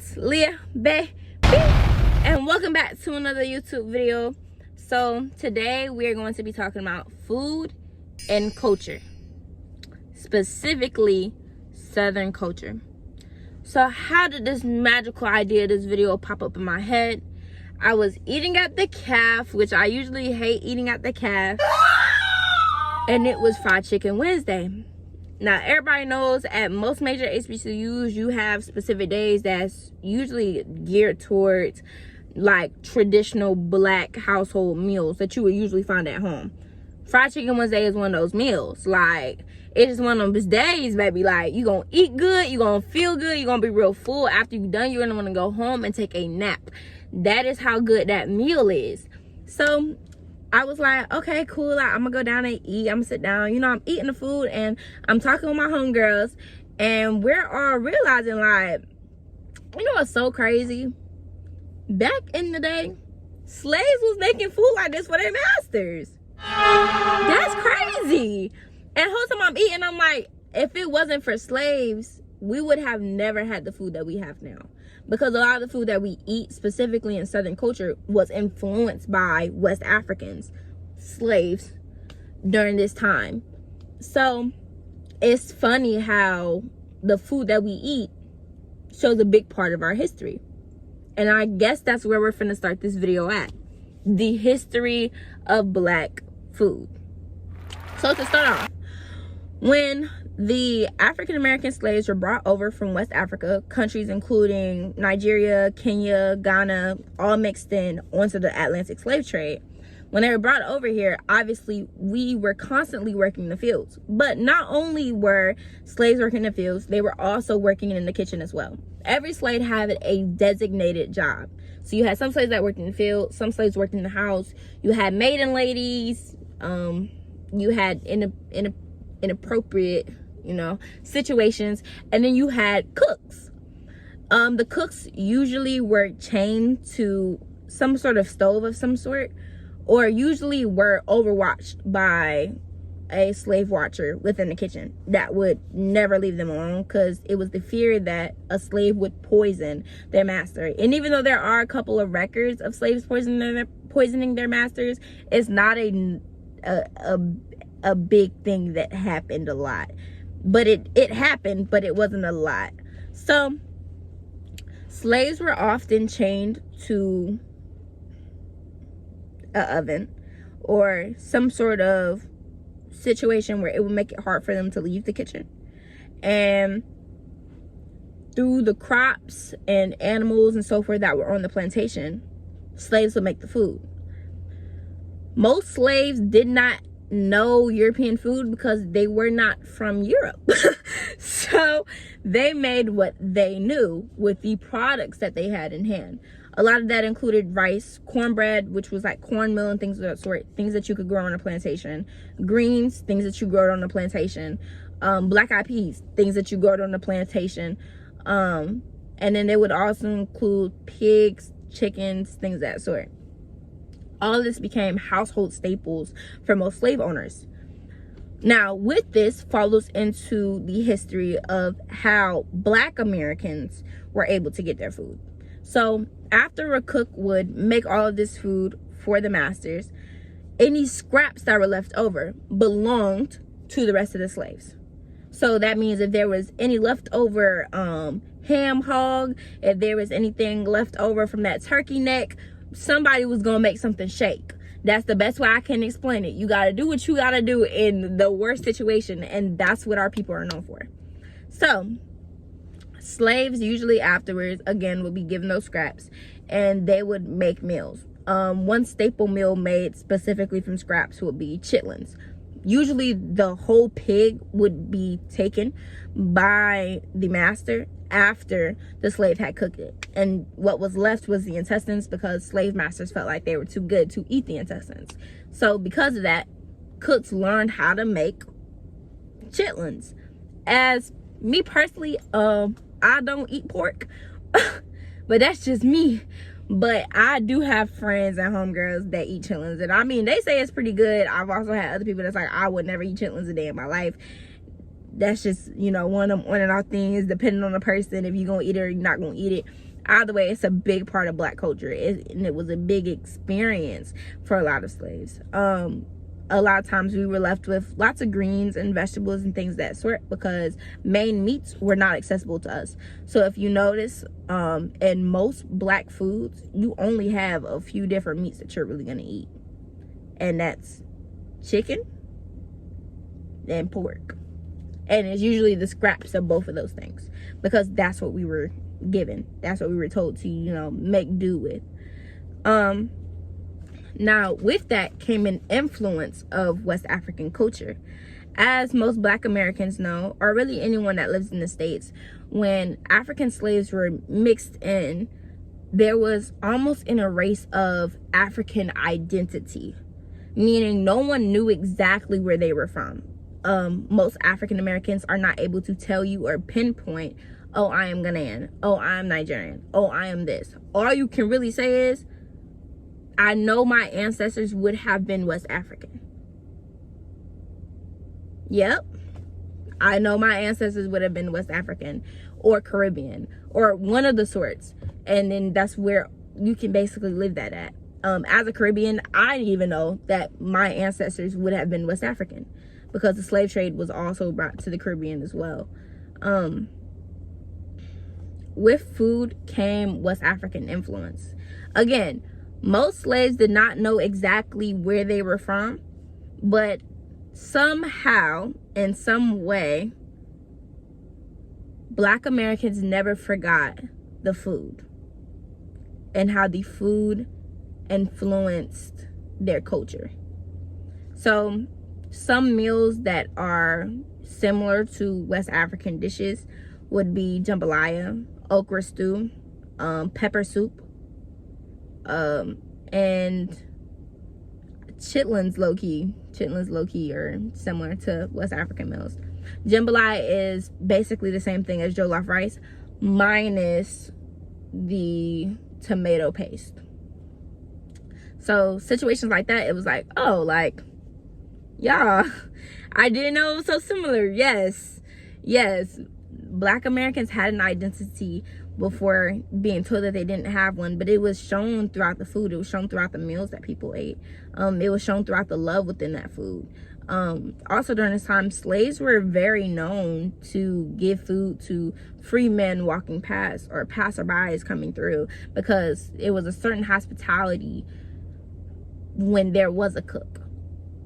It's Leah Baby, and welcome back to another YouTube video. So today we are going to be talking about food and culture, specifically Southern culture. So how did this magical idea, this video, pop up in my head? I was eating at the Calf, which I usually hate eating at the Calf, and it was Fried Chicken Wednesday. Now, everybody knows at most major HBCUs, you have specific days that's usually geared towards like traditional black household meals that you would usually find at home. Fried Chicken Wednesday is one of those meals. Like, it is one of those days, baby. Like, you gonna eat good, you gonna feel good, you gonna be real full. After you're done, you're gonna wanna go home and take a nap. That is how good that meal is. So I was like, okay, cool. I'm gonna go down and eat. I'm gonna sit down. You know, I'm eating the food and I'm talking with my homegirls, and we're all realizing, like, you know what's so crazy? Back in the day, slaves was making food like this for their masters. That's crazy. And the whole time I'm eating, I'm like, if it wasn't for slaves, we would have never had the food that we have now. Because a lot of the food that we eat, specifically in Southern culture, was influenced by West Africans, slaves, during this time. So it's funny how the food that we eat shows a big part of our history. And I guess that's where we're finna start this video at. The history of black food. So to start off, when the African American slaves were brought over from West Africa, countries including Nigeria, Kenya, Ghana, all mixed in onto the Atlantic slave trade. When they were brought over here, obviously we were constantly working in the fields. But not only were slaves working in the fields, they were also working in the kitchen as well. Every slave had a designated job. So you had some slaves that worked in the field, some slaves worked in the house. You had maiden ladies, you had inappropriate, you know, situations, and then you had cooks. The cooks usually were chained to some sort of stove of some sort, or usually were overwatched by a slave watcher within the kitchen that would never leave them alone, because it was the fear that a slave would poison their master. And even though there are a couple of records of slaves poisoning their masters, it's not a big thing that happened a lot. But it happened, but it wasn't a lot. So slaves were often chained to an oven or some sort of situation where it would make it hard for them to leave the kitchen. And through the crops and animals and so forth that were on the plantation, slaves would make the food. Most slaves did not know European food because they were not from Europe. So they made what they knew with the products that they had in hand. A lot of that included rice, cornbread, which was like cornmeal and things of that sort, things that you could grow on a plantation, greens, things that you grow on a plantation, black eyed peas, things that you grow on a plantation, and then they would also include pigs, chickens, things of that sort. All of this became household staples for most slave owners. Now, with this follows into the history of how black Americans were able to get their food. So after a cook would make all of this food for the masters, any scraps that were left over belonged to the rest of the slaves. So that means if there was any leftover ham hog, if there was anything left over from that turkey neck, somebody was gonna make something shake. That's the best way I can explain it. You gotta do what you gotta do in the worst situation, and that's what our people are known for. So slaves usually afterwards, again, would be given those scraps and they would make meals. One staple meal made specifically from scraps would be chitlins. Usually the whole pig would be taken by the master after the slave had cooked it, and what was left was the intestines, because slave masters felt like they were too good to eat the intestines. So because of that, cooks learned how to make chitlins. As me personally, I don't eat pork, but that's just me. But I do have friends and homegirls that eat chitlins, and I mean, they say it's pretty good. I've also had other people that's like, I would never eat chitlins a day in my life. That's just, you know, one of our things, depending on the person, if you're gonna eat it or you're not gonna eat it. Either way, it's a big part of Black culture, and it was a big experience for a lot of slaves. A lot of times we were left with lots of greens and vegetables and things of that sort, because main meats were not accessible to us. So if you notice, in most Black foods, you only have a few different meats that you're really going to eat, and that's chicken and pork, and it's usually the scraps of both of those things, because that's what we were given, that's what we were told to, you know, make do with. Now with that came an influence of West African culture. As most Black Americans know, or really anyone that lives in the States, when African slaves were mixed in, there was almost an erase of African identity, meaning no one knew exactly where they were from. Most African Americans are not able to tell you or pinpoint, oh, I am Ghanaian, oh, I am Nigerian, oh, I am this. All you can really say is, I know my ancestors would have been West African. Yep, I know my ancestors would have been West African or Caribbean or one of the sorts, and then that's where you can basically live that at. As a Caribbean, I didn't even know that my ancestors would have been West African, because the slave trade was also brought to the Caribbean as well. With food came West African influence. Again, most slaves did not know exactly where they were from, but somehow, in some way, Black Americans never forgot the food and how the food influenced their culture. So some meals that are similar to West African dishes would be jambalaya, okra stew, pepper soup, and chitlins low-key are similar to West African meals. Jambalaya is basically the same thing as jollof rice, minus the tomato paste. So situations like that, it was like, oh, like, yeah, I didn't know it was so similar. Yes, Black Americans had an identity before being told that they didn't have one, but it was shown throughout the food. It was shown throughout the meals that people ate. It was shown throughout the love within that food. Also during this time, slaves were very known to give food to free men walking past or passerbys coming through, because it was a certain hospitality when there was a cook.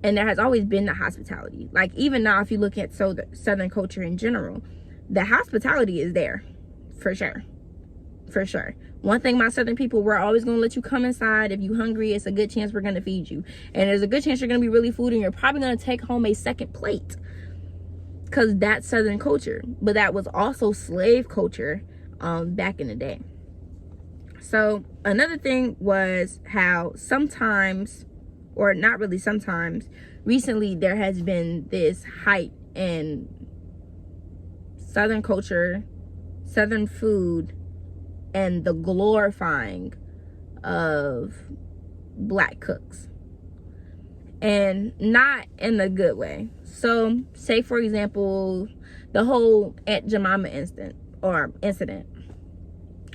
And there has always been that hospitality. Like even now, if you look at Southern culture in general, the hospitality is there for sure. For sure. One thing about Southern people, we're always going to let you come inside. If you're hungry, it's a good chance we're going to feed you. And there's a good chance you're going to be really food, and you're probably going to take home a second plate, because that's Southern culture. But that was also slave culture back in the day. So another thing was how sometimes, or not really sometimes, recently there has been this height in Southern culture, Southern food, and the glorifying of Black cooks, and not in a good way. So say for example, the whole Aunt Jemima incident.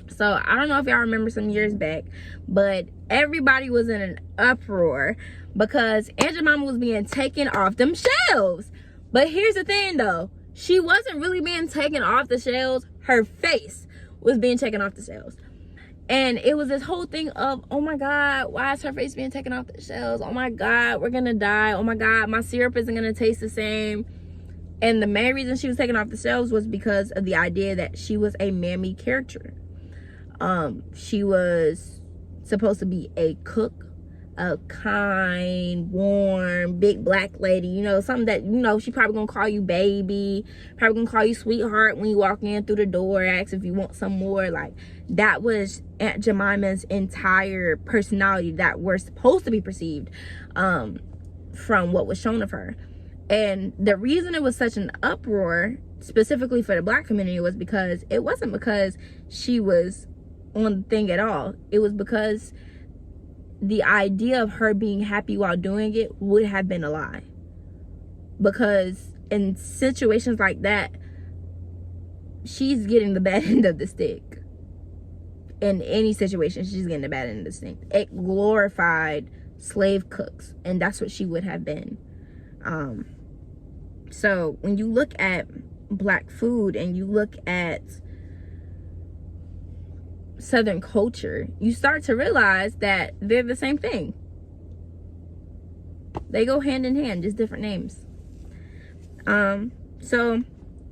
So I don't know if y'all remember some years back, but everybody was in an uproar because Aunt Jemima was being taken off them shelves. But here's the thing though, she wasn't really being taken off the shelves. Her face was being taken off the shelves. And it was this whole thing of, oh my God, why is her face being taken off the shelves? Oh my God, we're gonna die. Oh my God, my syrup isn't gonna taste the same. And the main reason she was taken off the shelves was because of the idea that she was a mammy character. She was supposed to be a cook, a kind, warm, big Black lady, you know, something that, you know, she probably gonna call you baby, probably gonna call you sweetheart when you walk in through the door, ask if you want some more. Like, that was Aunt Jemima's entire personality that we're supposed to be perceived from what was shown of her. And the reason it was such an uproar specifically for the Black community was because it wasn't because she was on the thing at all. It was because the idea of her being happy while doing it would have been a lie. Because in situations like that, she's getting the bad end of the stick. in any situation, she's getting the bad end of the stick. It glorified slave cooks, and that's what she would have been. So when you look at Black food and you look at Southern culture, you start to realize that they're the same thing. They go hand in hand, just different names. So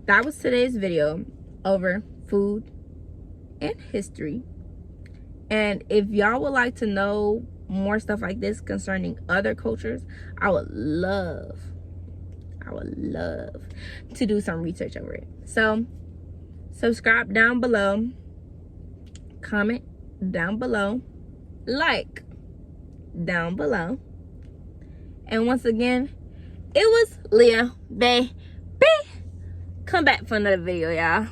that was today's video over food and history. And if y'all would like to know more stuff like this concerning other cultures, I would love to do some research over it. So subscribe down below, comment down below, like down below, and once again, it was Leah Baby. Come back for another video, y'all.